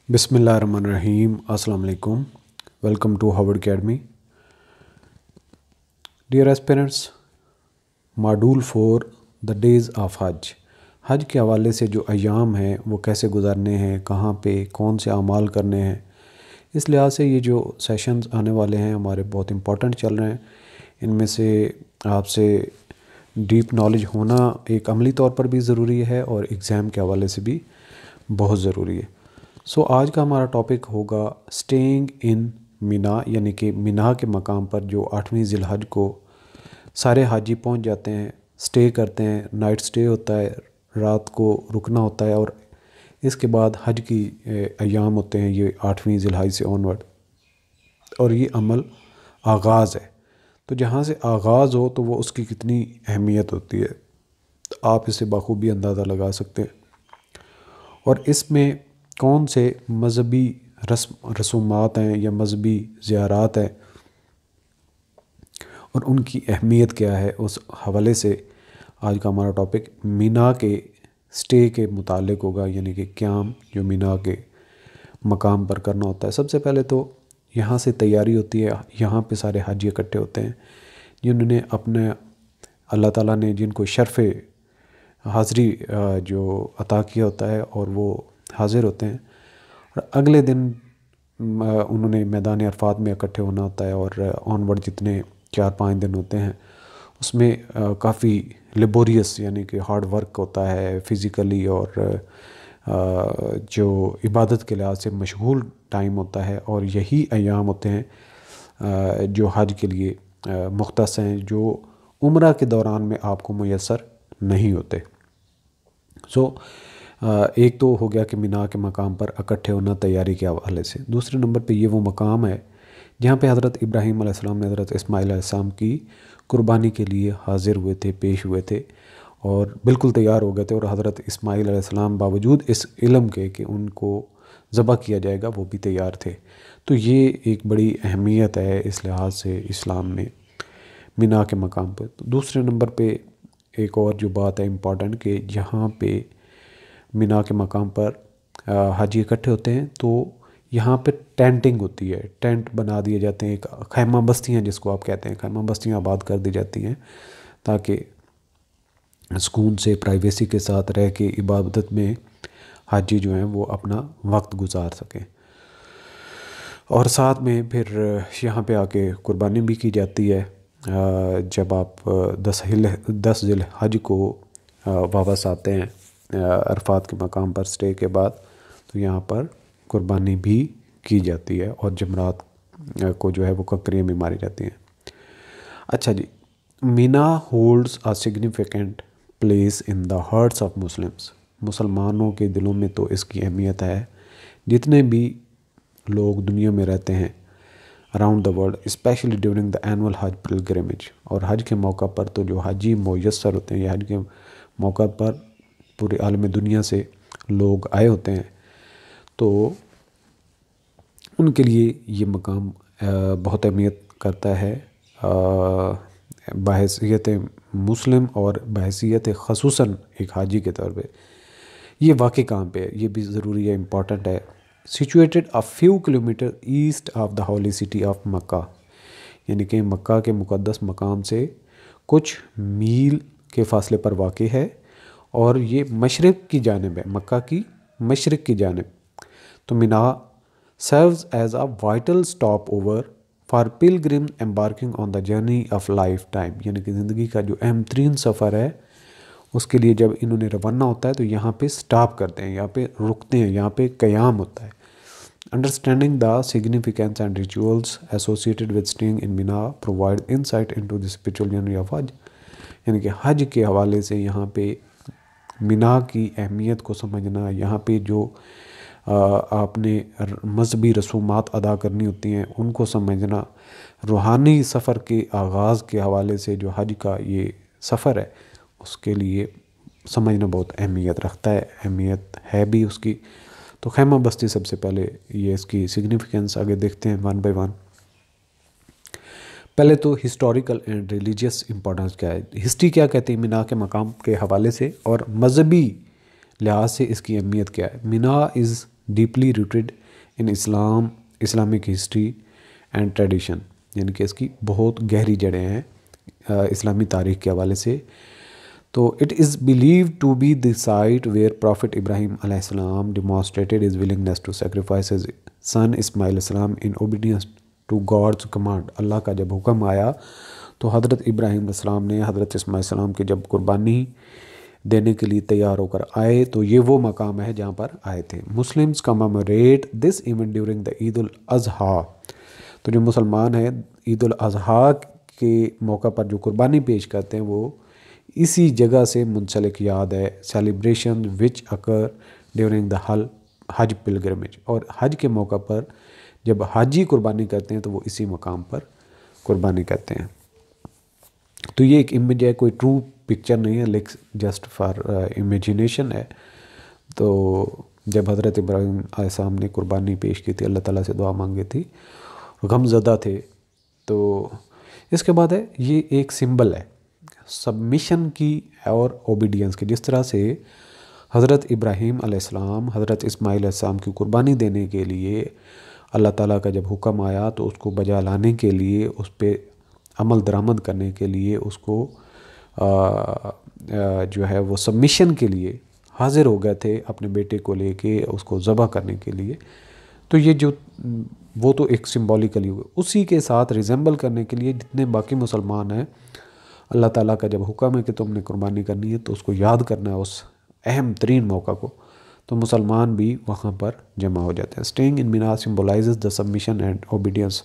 بسم اللہ الرحمن الرحیم. السلام علیکم. Welcome to Howard academy. Dear aspirants, module 4 the days of Hajj. حج کے حوالے سے جو ایام ہیں وہ کیسے گزارنے ہیں، کہاں پہ کون سے اعمال کرنے ہیں، اس لحاظ سے یہ جو سیشنز آنے والے ہیں ہمارے بہت امپورٹنٹ چل رہے ہیں. ان میں سے آپ سے ڈیپ نالج ہونا ایک عملی طور پر بھی ضروری ہے اور ایگزام کے حوالے سے بھی بہت ضروری ہے. آج کا ہمارا ٹاپک ہوگا اسٹیئنگ ان مینا، یعنی کہ مینا کے مقام پر جو 8ویں ذی الحج کو سارے حاجی پہنچ جاتے ہیں، اسٹے کرتے ہیں. نائٹ اسٹے ہوتا ہے، رات کو رکنا ہوتا ہے، اور اس کے بعد حج کی ایام ہوتے ہیں یہ 8ویں ذی الحج سے آن ورڈ، اور یہ عمل آغاز ہے. تو جہاں سے آغاز ہو تو وہ اس کی کتنی اہمیت ہوتی ہے آپ اسے بخوبی اندازہ لگا سکتے ہیں. اور اس میں کون سے مذہبی رسومات ہیں یا مذہبی زیارات ہیں اور ان کی اہمیت کیا ہے، اس حوالے سے آج کا ہمارا ٹاپک مینا کے اسٹے کے متعلق ہوگا. یعنی کہ قیام جو مینا کے مقام پر کرنا ہوتا ہے. سب سے پہلے تو یہاں سے تیاری ہوتی ہے. یہاں پہ سارے حاجی اکٹھے ہوتے ہیں جنہوں نے اپنے اللہ تعالیٰ نے جن کو شرف حاضری جو عطا کیا ہوتا ہے، اور وہ حاضر ہوتے ہیں. اور اگلے دن انہوں نے میدان عرفات میں اکٹھے ہونا ہوتا ہے، اور آن ورڈ جتنے 4-5 دن ہوتے ہیں اس میں کافی لیبوریس یعنی کہ ہارڈ ورک ہوتا ہے فزیکلی، اور جو عبادت کے لحاظ سے مشغول ٹائم ہوتا ہے. اور یہی ایام ہوتے ہیں جو حج کے لیے مختص ہیں، جو عمرہ کے دوران میں آپ کو میسر نہیں ہوتے. ایک تو ہو گیا کہ مینا کے مقام پر اکٹھے ہونا تیاری کے حوالے سے. دوسرے نمبر پہ یہ وہ مقام ہے جہاں پہ حضرت ابراہیم علیہ السلام نے حضرت اسماعیل علیہ السلام کی قربانی کے لیے حاضر ہوئے تھے، پیش ہوئے تھے، اور بالکل تیار ہو گئے تھے. اور حضرت اسماعیل علیہ السلام باوجود اس علم کے کہ ان کو ذبح کیا جائے گا وہ بھی تیار تھے. تو یہ ایک بڑی اہمیت ہے اس لحاظ سے اسلام میں مینا کے مقام پہ. تو دوسرے نمبر پہ ایک اور جو بات ہے امپورٹنٹ، کہ جہاں پہ مینا کے مقام پر حاجی اکٹھے ہوتے ہیں تو یہاں پہ ٹینٹنگ ہوتی ہے. ٹینٹ بنا دیے جاتے ہیں، ایک خیمہ بستیاں جس کو آپ کہتے ہیں، خیمہ بستیاں آباد کر دی جاتی ہیں تاکہ سکون سے پرائیویسی کے ساتھ رہ کے عبادت میں حاجی جو ہیں وہ اپنا وقت گزار سکیں. اور ساتھ میں پھر یہاں پہ آ کے قربانی بھی کی جاتی ہے. جب آپ 10 ذی الحج کو واپس آتے ہیں عرفات کے مقام پر اسٹے کے بعد، تو یہاں پر قربانی بھی کی جاتی ہے، اور جمرات کو جو ہے وہ ککریاں بھی ماری جاتی ہیں. اچھا جی، Mina holds a significant place in the hearts of Muslims. مسلمانوں کے دلوں میں تو اس کی اہمیت ہے. جتنے بھی لوگ دنیا میں رہتے ہیں around the world, especially during the annual Hajj pilgrimage, اور حج کے موقع پر تو جو حاجی میسر ہوتے ہیں یا حج کے موقع پر پورے عالم دنیا سے لوگ آئے ہوتے ہیں، تو ان کے لیے یہ مقام بہت اہمیت کرتا ہے بحیثیت مسلم اور بحیثیت خصوصاً ایک حاجی کے طور پہ. یہ واقع کہاں پہ ہے یہ بھی ضروری ہے، امپورٹنٹ ہے. Situated a few kilometre east of the holy city of Mecca, یعنی کہ مکہ کے مقدس مقام سے کچھ میل کے فاصلے پر واقع ہے، اور یہ مشرق کی جانب ہے، مکہ کی مشرق کی جانب. تو Mina serves as a vital stopover for pilgrim embarking on the journey of lifetime, یعنی کہ زندگی کا جو اہم ترین سفر ہے اس کے لیے جب انہوں نے روانہ ہوتا ہے تو یہاں پہ سٹاپ کرتے ہیں، یہاں پہ رکتے ہیں، یہاں پہ قیام ہوتا ہے. Understanding the significance and rituals associated with staying in Mina provide insight into the spiritual journey of Hajj. یعنی کہ حج کے حوالے سے یہاں پہ مینا کی اہمیت کو سمجھنا، یہاں پہ جو آپ نے مذہبی رسومات ادا کرنی ہوتی ہیں ان کو سمجھنا، روحانی سفر کے آغاز کے حوالے سے جو حج کا یہ سفر ہے اس کے لیے سمجھنا بہت اہمیت رکھتا ہے، اہمیت ہے بھی اس کی. تو خیمہ بستی سب سے پہلے یہ اس کی سگنیفیکینس آگے دیکھتے ہیں ون بائی ون. پہلے تو ہسٹوریکل اینڈ ریلیجیس امپورٹنس کیا ہے، ہسٹری کیا کہتے ہیں مینا کے مقام کے حوالے سے، اور مذہبی لحاظ سے اس کی اہمیت کیا ہے. Mina is deeply rooted in Islam, Islamic history and tradition, یعنی کہ اس کی بہت گہری جڑیں ہیں اسلامی تاریخ کے حوالے سے. تو it is believed to be the site where prophet Ibrahim علیہ السلام demonstrated his willingness to sacrifice his son Ismail علیہ السلام in obedience to God's command. اللہ کا جب حکم آیا تو حضرت ابراہیم علیہ السلام نے حضرت اسماعیل علیہ السلام کی جب قربانی دینے کے لیے تیار ہو کر آئے تو یہ وہ مقام ہے جہاں پر آئے تھے. Muslims commemorate this event during the Eid al Adha. تو جو مسلمان ہیں عید الاضحیٰ کے موقع پر جو قربانی پیش کرتے ہیں وہ اسی جگہ سے منسلک یاد ہے. Celebration which occur during the Hajj pilgrimage, اور حج کے موقع پر جب حاجی قربانی کرتے ہیں تو وہ اسی مقام پر قربانی کرتے ہیں. تو یہ ایک امیج ہے، کوئی ٹرو پکچر نہیں ہے، لیکن جسٹ فار امیجینیشن ہے. تو جب حضرت ابراہیم علیہ السلام نے قربانی پیش کی تھی، اللہ تعالیٰ سے دعا مانگی تھی، غم زدہ تھے. تو اس کے بعد ہے یہ ایک سمبل ہے سبمیشن کی اور اوبیڈینس کی. جس طرح سے حضرت ابراہیم علیہ السلام حضرت اسماعیل علیہ السلام کی قربانی دینے کے لیے اللہ تعالیٰ کا جب حکم آیا تو اس کو بجا لانے کے لیے، اس پہ عمل درآمد کرنے کے لیے، اس کو جو ہے وہ سبمیشن کے لیے حاضر ہو گئے تھے اپنے بیٹے کو لے کے اس کو ذبح کرنے کے لیے. تو یہ جو وہ تو ایک سمبولیکلی ہوئے، اسی کے ساتھ ریزمبل کرنے کے لیے جتنے باقی مسلمان ہیں، اللہ تعالیٰ کا جب حکم ہے کہ تم نے قربانی کرنی ہے تو اس کو یاد کرنا ہے، اس اہم ترین موقع کو. تو مسلمان بھی وہاں پر جمع ہو جاتے ہیں. Staying in Mina symbolizes the submission and obedience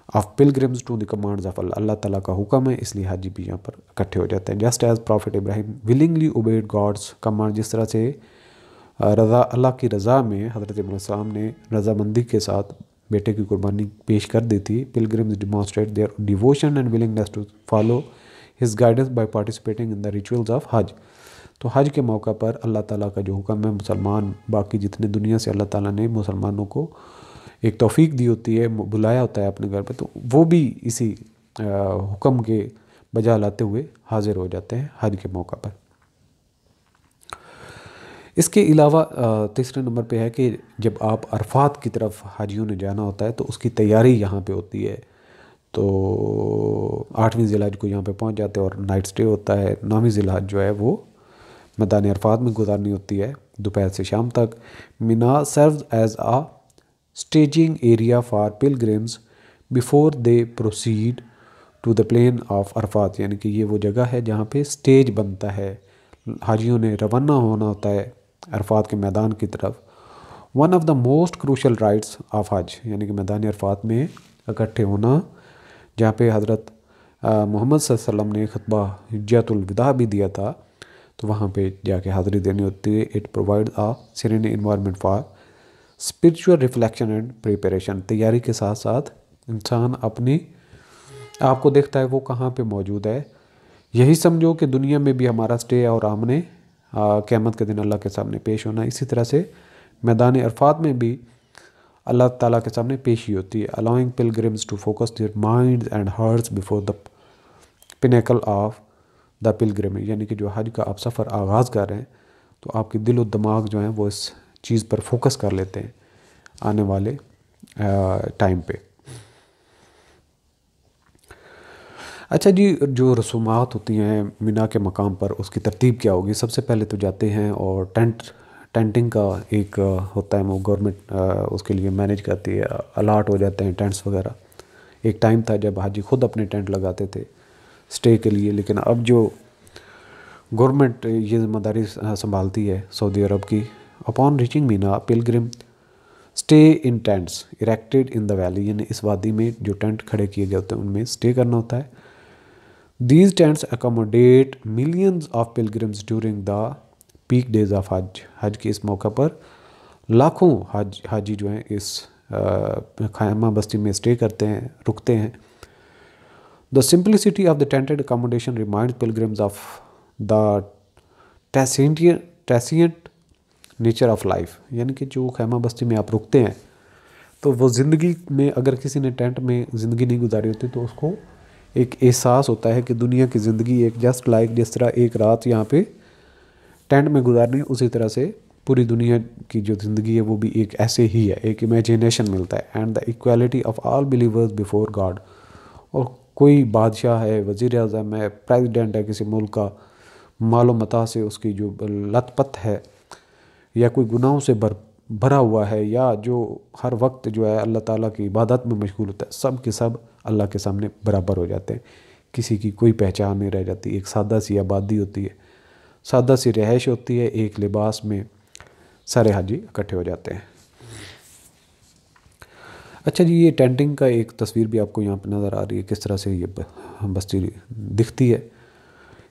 of pilgrims to the commands of Allah. اللہ تعالیٰ کا حکم ہے، اس لیے حاجی بھی یہاں پر اکٹھے ہو جاتے ہیں. جسٹ ایز پرافٹ ابراہیم ولنگلی اوبیڈ گاڈز کمانڈ، جس طرح سے اللہ کی رضا میں حضرت ابراہیم علیہ السلام نے رضامندی کے ساتھ بیٹے کی قربانی پیش کر دی تھی. Pilgrims demonstrate their devotion and willingness to follow his guidance by participating in the rituals of Hajj. تو حج کے موقع پر اللہ تعالیٰ کا جو حکم ہے، مسلمان باقی جتنے دنیا سے اللہ تعالیٰ نے مسلمانوں کو ایک توفیق دی ہوتی ہے، بلایا ہوتا ہے اپنے گھر پہ، تو وہ بھی اسی حکم کے بجا لاتے ہوئے حاضر ہو جاتے ہیں حج کے موقع پر. اس کے علاوہ تیسرے نمبر پہ ہے کہ جب آپ عرفات کی طرف حاجیوں نے جانا ہوتا ہے تو اس کی تیاری یہاں پہ ہوتی ہے. تو 8ویں ذی الحج کو یہاں پہ پہنچ جاتے ہیں اور نائٹ سٹے ہوتا ہے. 9ویں ذی الحج جو ہے وہ میدان عرفات میں گزارنی ہوتی ہے دوپہر سے شام تک. Mina serves as a staging area for pilgrims before they proceed to the plain of Arafat, یعنی کہ یہ وہ جگہ ہے جہاں پہ اسٹیج بنتا ہے، حاجیوں نے روانہ ہونا ہوتا ہے عرفات کے میدان کی طرف. One of the most crucial rites of Hajj, یعنی کہ میدان عرفات میں اکٹھے ہونا، جہاں پہ حضرت محمد صلی اللہ علیہ وسلم نے خطبہ حجۃ الوداع بھی دیا تھا، تو وہاں پہ جا کے حاضری دینی ہوتی ہے. It provide a serene environment for spiritual reflection and preparation. تیاری کے ساتھ ساتھ انسان اپنی آپ کو دیکھتا ہے وہ کہاں پہ موجود ہے. یہی سمجھو کہ دنیا میں بھی ہمارا سٹے ہے اور ہم نے قیامت کے دن اللہ کے سامنے پیش ہونا. اسی طرح سے میدان عرفات میں بھی اللہ تعالیٰ کے سامنے پیشی ہوتی ہے. allowing pilgrims to focus their minds and hearts before the pinnacle of the pilgrimage، یعنی کہ جو حج کا آپ سفر آغاز کر رہے ہیں تو آپ کی دل و دماغ جو ہیں وہ اس چیز پر فوکس کر لیتے ہیں آنے والے ٹائم پہ. اچھا جی، جو رسومات ہوتی ہیں مینا کے مقام پر اس کی ترتیب کیا ہوگی؟ سب سے پہلے تو جاتے ہیں اور ٹینٹنگ کا ایک ہوتا ہے، وہ گورنمنٹ اس کے لیے مینیج کرتی ہے، الاٹ ہو جاتے ہیں ٹینٹس وغیرہ. ایک ٹائم تھا جب حاجی خود اپنے ٹینٹ لگاتے تھے سٹے کے لیے، لیکن اب جو گورنمنٹ یہ ذمہ داری سنبھالتی ہے سعودی عرب کی. Upon reaching Mina pilgrim stay in tents erected in the valley, یعنی اس وادی میں جو ٹینٹ کھڑے کیے گئے ہوتے ہیں ان میں اسٹے کرنا ہوتا ہے. These tents accommodate millions of pilgrims during the peak days of Hajj. حج کے اس موقع پر لاکھوں حاجی جو ہیں اس خیمہ بستی میں اسٹے کرتے ہیں، رکتے ہیں. The simplicity of the tented accommodation remind pilgrims of the transient nature of life, یعنی کہ جو خیمہ بستی میں آپ رکتے ہیں تو وہ زندگی میں اگر کسی نے ٹینٹ میں زندگی نہیں گزاری ہوتی تو اس کو ایک احساس ہوتا ہے کہ دنیا کی زندگی ایک جسٹ لائک جس طرح ایک رات یہاں پہ ٹینٹ میں گزارنی اسی طرح سے پوری دنیا کی جو زندگی ہے وہ بھی ایک ایسے ہی ہے، ایک امیجینیشن ملتا ہے. And the equality of all believers before God. اور کوئی بادشاہ ہے، وزیر اعظم ہے، پریزیڈنٹ ہے کسی ملک کا، مال و متاع سے اس کی جو لت پت ہے، یا کوئی گناہوں سے بھرا ہوا ہے، یا جو ہر وقت جو ہے اللہ تعالیٰ کی عبادت میں مشغول ہوتا ہے، سب کے سب اللہ کے سامنے برابر ہو جاتے ہیں. کسی کی کوئی پہچان نہیں رہ جاتی. ایک سادہ سی آبادی ہوتی ہے، سادہ سی رہائش ہوتی ہے، ایک لباس میں سارے حاجی اکٹھے ہو جاتے ہیں. اچھا جی، یہ ٹینٹنگ کا ایک تصویر بھی آپ کو یہاں پہ نظر آ رہی ہے، کس طرح سے یہ بستی دکھتی ہے.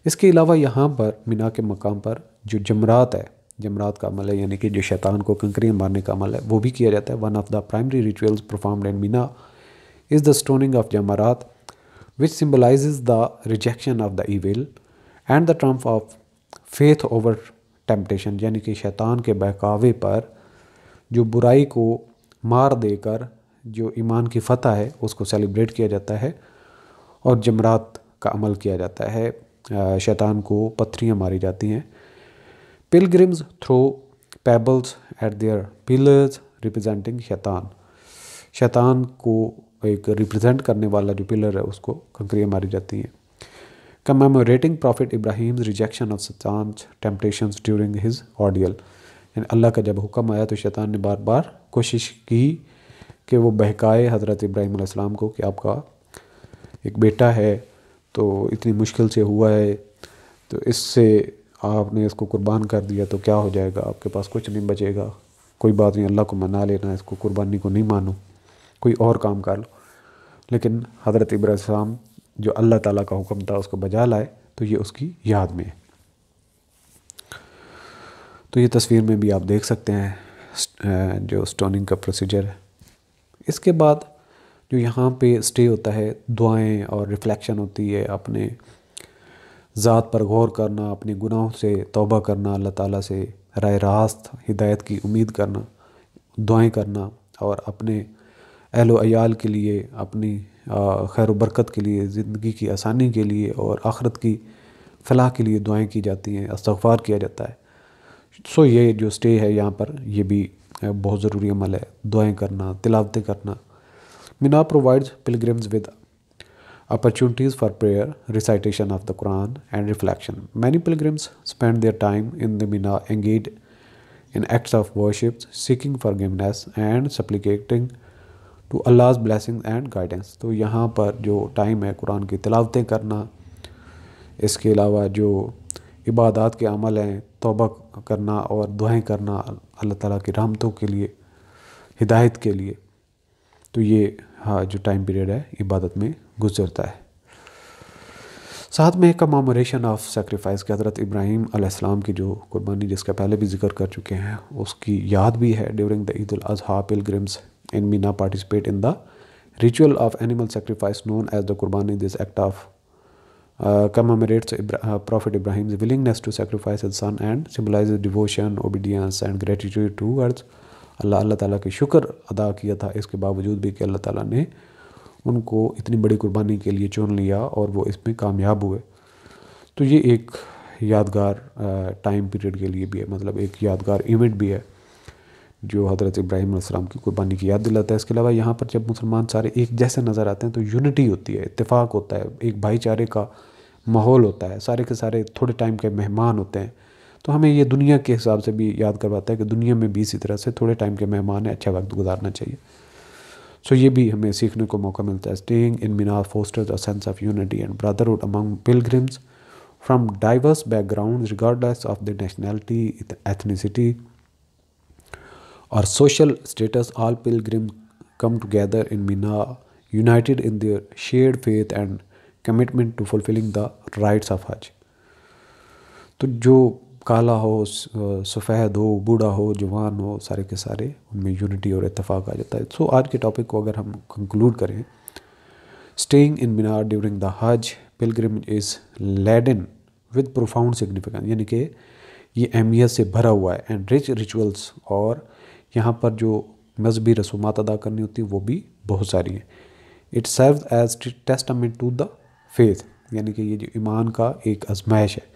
اس کے علاوہ یہاں پر مینا کے مقام پر جو جمرات ہے، جمرات کا عمل ہے، یعنی کہ جو شیطان کو کنکریاں مارنے کا عمل ہے، وہ بھی کیا جاتا ہے. One of the primary rituals performed in Mina is the stoning of Jamarat which symbolizes the rejection of the evil and the triumph of faith over temptation. یعنی کہ شیطان کے بہکاوے پر جو برائی کو مار دے کر جو ایمان کی فتح ہے اس کو سیلیبریٹ کیا جاتا ہے، اور جمرات کا عمل کیا جاتا ہے. شیطان کو پتھریاں ماری جاتی ہیں. pilgrims throw pebbles at their pillars representing شیطان. شیطان کو ایک ریپرزینٹ کرنے والا جو پلر ہے اس کو کنکریاں ماری جاتی ہیں. commemorating Prophet Ibrahim's rejection of Satan's temptations during his ordeal. یعنی اللہ کا جب حکم آیا تو شیطان نے بار بار کوشش کی کہ وہ بہکائے حضرت ابراہیم علیہ السلام کو کہ آپ کا ایک بیٹا ہے تو اتنی مشکل سے ہوا ہے، تو اس سے آپ نے اس کو قربان کر دیا تو کیا ہو جائے گا، آپ کے پاس کچھ نہیں بچے گا، کوئی بات نہیں، اللہ کو منا لینا، اس کو قربانی کو نہیں مانو، کوئی اور کام کر لو. لیکن حضرت ابراہیم علیہ السلام جو اللہ تعالیٰ کا حکم تھا اس کو بجا لائے، تو یہ اس کی یاد میں ہے. تو یہ تصویر میں بھی آپ دیکھ سکتے ہیں جو سٹوننگ کا پروسیجر ہے. اس کے بعد جو یہاں پہ سٹے ہوتا ہے، دعائیں اور ریفلیکشن ہوتی ہے، اپنے ذات پر غور کرنا، اپنے گناہوں سے توبہ کرنا، اللہ تعالیٰ سے راہ راست ہدایت کی امید کرنا، دعائیں کرنا، اور اپنے اہل و عیال کے لیے، اپنی خیر و برکت کے لیے، زندگی کی آسانی کے لیے اور آخرت کی فلاح کے لیے دعائیں کی جاتی ہیں، استغفار کیا جاتا ہے. سو یہ جو سٹے ہے یہاں پر یہ بھی بہت ضروری عمل ہے، دعائیں کرنا، تلاوتیں کرنا. Mina provides pilgrims with opportunities for prayer, recitation of the Quran and reflection. Many pilgrims spend their time in the Mina engaged in acts of worship, seeking forgiveness and supplicating to Allah's blessings and guidance. تو یہاں پر جو time ہے قرآن کی تلاوتیں کرنا، اس کے علاوہ جو عبادات کے عمل ہیں، توبہ کرنا اور دعائیں کرنا اللہ تعالیٰ کی رحمتوں کے لیے، ہدایت کے لیے، تو یہ جو ٹائم پیریڈ ہے عبادت میں گزرتا ہے. ساتھ میں کماموریشن آف سیکریفائس کہ حضرت ابراہیم علیہ السلام کی جو قربانی جس کا پہلے بھی ذکر کر چکے ہیں اس کی یاد بھی ہے. During the Eid al-Adha pilgrims in Mina participate in the ritual of animal sacrifice known as the قربانی. This act of commemorates Prophet Ibrahim's willingness to sacrifice his son and symbolizes devotion, obedience and gratitude towards اللہ تعالیٰ کی شکر ادا کیا تھا، اس کے باوجود بھی کہ اللہ تعالیٰ نے ان کو اتنی بڑی قربانی کے لیے چن لیا اور وہ اس میں کامیاب ہوئے. تو یہ ایک یادگار ٹائم پیریڈ کے لیے بھی ہے، مطلب ایک یادگار ایونٹ بھی ہے جو حضرت ابراہیم علیہ السلام کی قربانی کی یاد دلاتا ہے. اس کے علاوہ یہاں پر جب مسلمان سارے ایک جیسے نظر آتے ہیں تو یونٹی ہوتی ہے، اتفاق ہوتا ہے، ایک بھائی چارے کا ماحول ہوتا ہے، سارے کے سارے تھوڑے ٹائم کے مہمان ہوتے ہیں. تو ہمیں یہ دنیا کے حساب سے بھی یاد کرواتا ہے کہ دنیا میں بھی اسی طرح سے تھوڑے ٹائم کے مہمان ہیں، اچھا وقت گزارنا چاہیے. سو یہ بھی ہمیں سیکھنے کو موقع ملتا ہے. Staying in Mina fosters a sense of unity and brotherhood among pilgrims from diverse background regardless of the nationality, ethnicity اور social status. All pilgrim come together in Mina united in their shared faith and commitment to fulfilling the rites of Hajj. تو جو کالا ہو، سفید ہو، بوڑھا ہو، جوان ہو، سارے کے سارے ان میں یونٹی اور اتفاق آ جاتا ہے. سو آج کے ٹاپک کو اگر ہم کنکلوڈ کریں، staying in Mina during the Hajj pilgrimage is laden with profound significance. یعنی کہ یہ اہمیت سے بھرا ہوا ہے اینڈ رچ ریچولس، اور یہاں پر جو مذہبی رسومات ادا کرنی ہوتی ہیں وہ بھی بہت ساری ہیں. It serves as testament to the faith. یعنی کہ یہ جو ایمان کا ایک آزمائش ہے،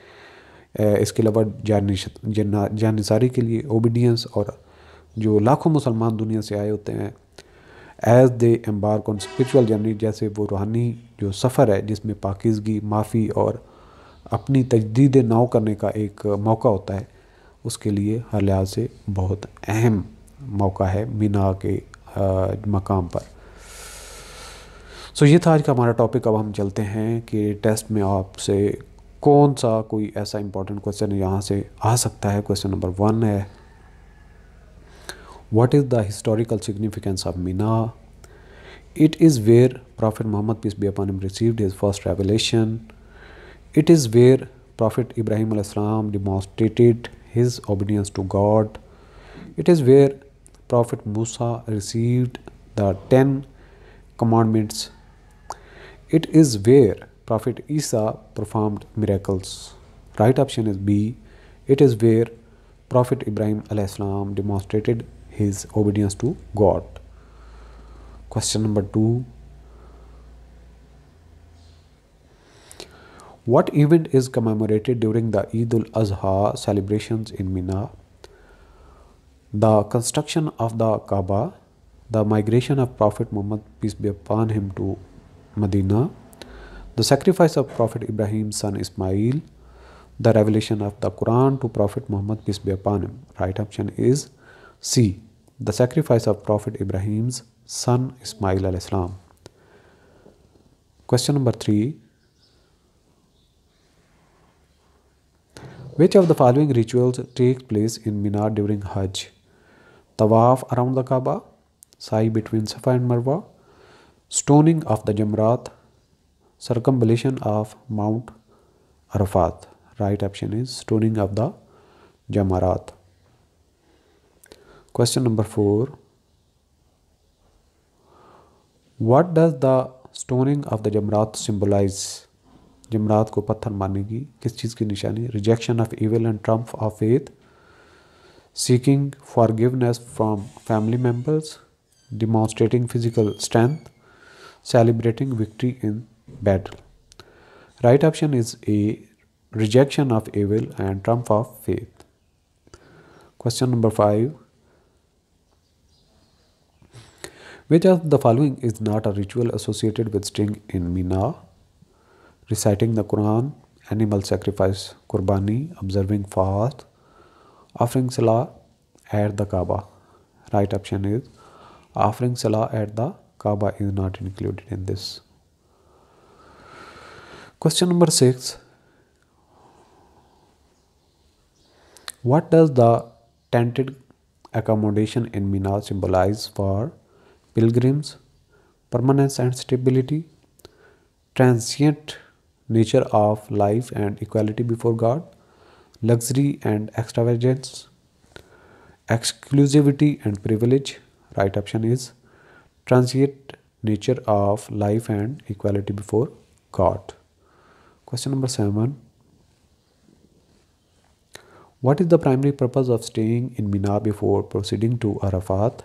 اس کے علاوہ جانثاری کے لیے اوبیڈینس، اور جو لاکھوں مسلمان دنیا سے آئے ہوتے ہیں as they embark on spiritual journey, جیسے وہ روحانی جو سفر ہے جس میں پاکیزگی، معافی اور اپنی تجدید نو کرنے کا ایک موقع ہوتا ہے، اس کے لیے ہر لحاظ سے بہت اہم موقع ہے مینا کے مقام پر۔ یہ تھا آج کا ہمارا ٹاپک۔ اب ہم چلتے ہیں کہ ٹیسٹ میں آپ سے کون سا کوئی ایسا امپورٹنٹ کویسچن یہاں سے آ سکتا ہے۔ کویسچن نمبر 1 ہے، what is the historical significance of Mina? It is where prophet Muhammad peace be upon him received his first revelation. It is where prophet Ibrahim علیہ السلام demonstrated his obedience to God. It is where prophet Musa received the 10 commandments. It is where Prophet Isa performed miracles. Right option is B. It is where Prophet Ibrahim alayhi salam demonstrated his obedience to God. Question number 2. What event is commemorated during the Eid al-Adha celebrations in Mina? The construction of the Kaaba, the migration of Prophet Muhammad peace be upon him to Medina, the sacrifice of Prophet Ibrahim's son Ismail, the revelation of the Quran to Prophet Muhammad peace be upon him. Right option is C, the sacrifice of Prophet Ibrahim's son Ismail alayhi salam. Question number 3. Which of the following rituals takes place in Mina during Hajj? Tawaf around the Kaaba, sa'i between Safa and Marwa, stoning of the Jamrat, circumambulation of Mount Arafat. Right option is stoning of the Jamarat. Question number 4. What does the stoning of the Jamrat symbolize? جمرات کو پتھر مارنے کی کس چیز کی نشانی؟ Rejection of evil and triumph of faith, seeking forgiveness from family members, demonstrating physical strength, celebrating victory in battle. Right option is A, rejection of evil and triumph of faith. Question number 5. Which of the following is not a ritual associated with staying in Mina? Reciting the Quran, animal sacrifice, Qurbani, observing fast, offering salah at the Kaaba. Right option is offering salah at the Kaaba is not included in this. Question number 6. What does the tented accommodation in Mina symbolize for pilgrims? Permanence and stability, transient nature of life and equality before God, luxury and extravagance, exclusivity and privilege. Right option is transient nature of life and equality before God. Question number 7. What is the primary purpose of staying in Mina before proceeding to Arafat?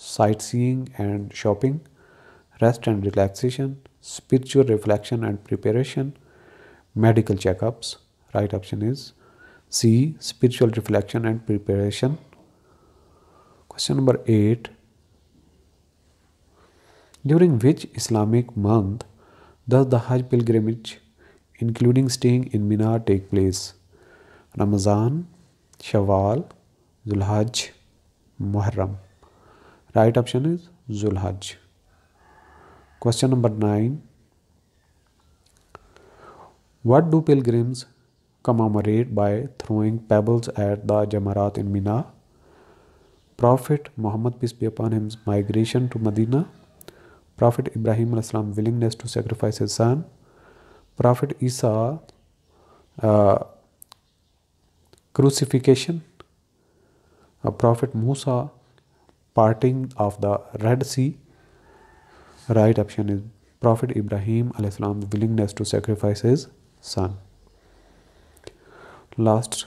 sightseeing and shopping, rest and relaxation, spiritual reflection and preparation, medical checkups. Right option is C, spiritual reflection and preparation. Question number 8. During which Islamic month does the Hajj pilgrimage, including staying in Mina, take place? Ramadan, Shawwal, Zulhajj, Muharram. Right option is Zulhajj. Question number 9. What do pilgrims commemorate by throwing pebbles at the Jamarat in Mina? Prophet Muhammad peace be upon him's migration to Medina, Prophet Ibrahim alayhi salam willingness to sacrifice his son, Prophet Isa crucifixion, Prophet Musa parting of the Red Sea. Right option is Prophet Ibrahim alayhi salam's willingness to sacrifice his son. Last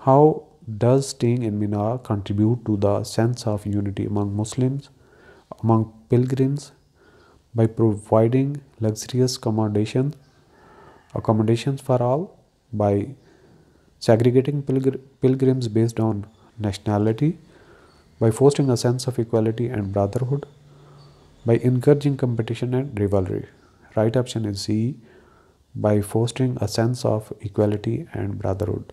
how does staying in Mina contribute to the sense of unity among Muslims, among pilgrims, by providing luxurious accommodations for all, by segregating pilgrims based on nationality, by fostering a sense of equality and brotherhood, by encouraging competition and rivalry. Right option is C, by fostering a sense of equality and brotherhood.